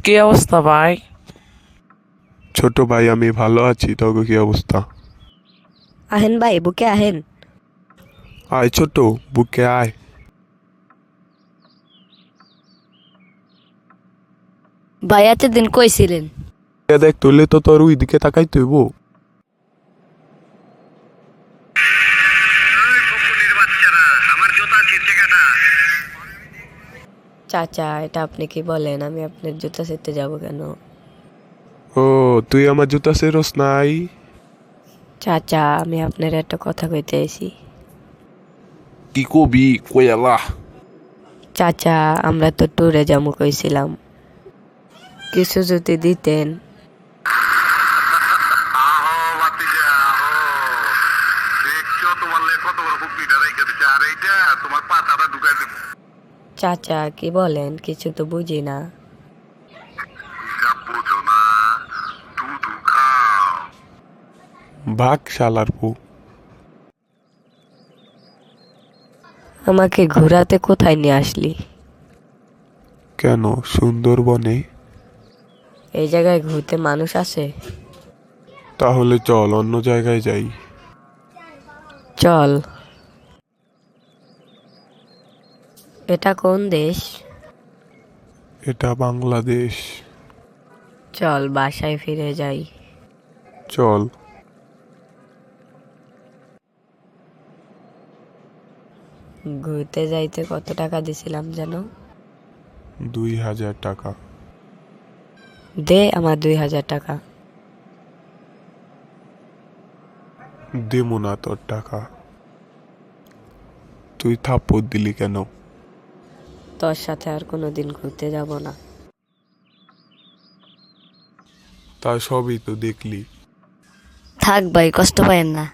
কি অবস্থা ভাই? ছোট ভাই, আমি ভালো আছি। তোর কি অবস্থা? আহেন ভাই, বুকে আহেন। আয় ছোট, বুকে আয়। ভাই এতদিন কইছিলেন? দেখ, তুইলে তো তোর ওই দিকে তাকাই তুইব। চাচা, এটা আপনি কি বলেন? আমি আপনার জুতা সেরতে যাব কেন? ও, তুই আমার জুতা সেরস নাই? চাচা, আমি আপনার একটা কথা কইতে আইছি। কি কবি কয়ালা? চাচা, আমরা তো ট্যুরে যাবো কইছিলাম, কিছু যদি দিতেন। চাচা, কি বলেন? কিছু তো বুঝি না। ভাগ শালার পু। আমাকে ঘোরাতে কোথায় নিয়ে আসলি? কেন, সুন্দরবনে? এই জায়গায় ঘুরতে মানুষ আসে? তাহলে চল অন্য জায়গায় যাই। চল। এটা কোন দেশ? এটা বাংলাদেশ। চল বাসায় ফিরে যাই। চল। ঘুরতে যাইতে কত টাকা দিছিলাম জানো? 2000 টাকা। দে আমার 2000 টাকা। দেবো না তোর টাকা। তুই থাপ্পড় দিলি কেন? তোর সাথে আর কোনোদিন ঘুরতে যাব না। তা সবই তো দেখলি। থাক ভাই, কষ্ট পাইয়েন না।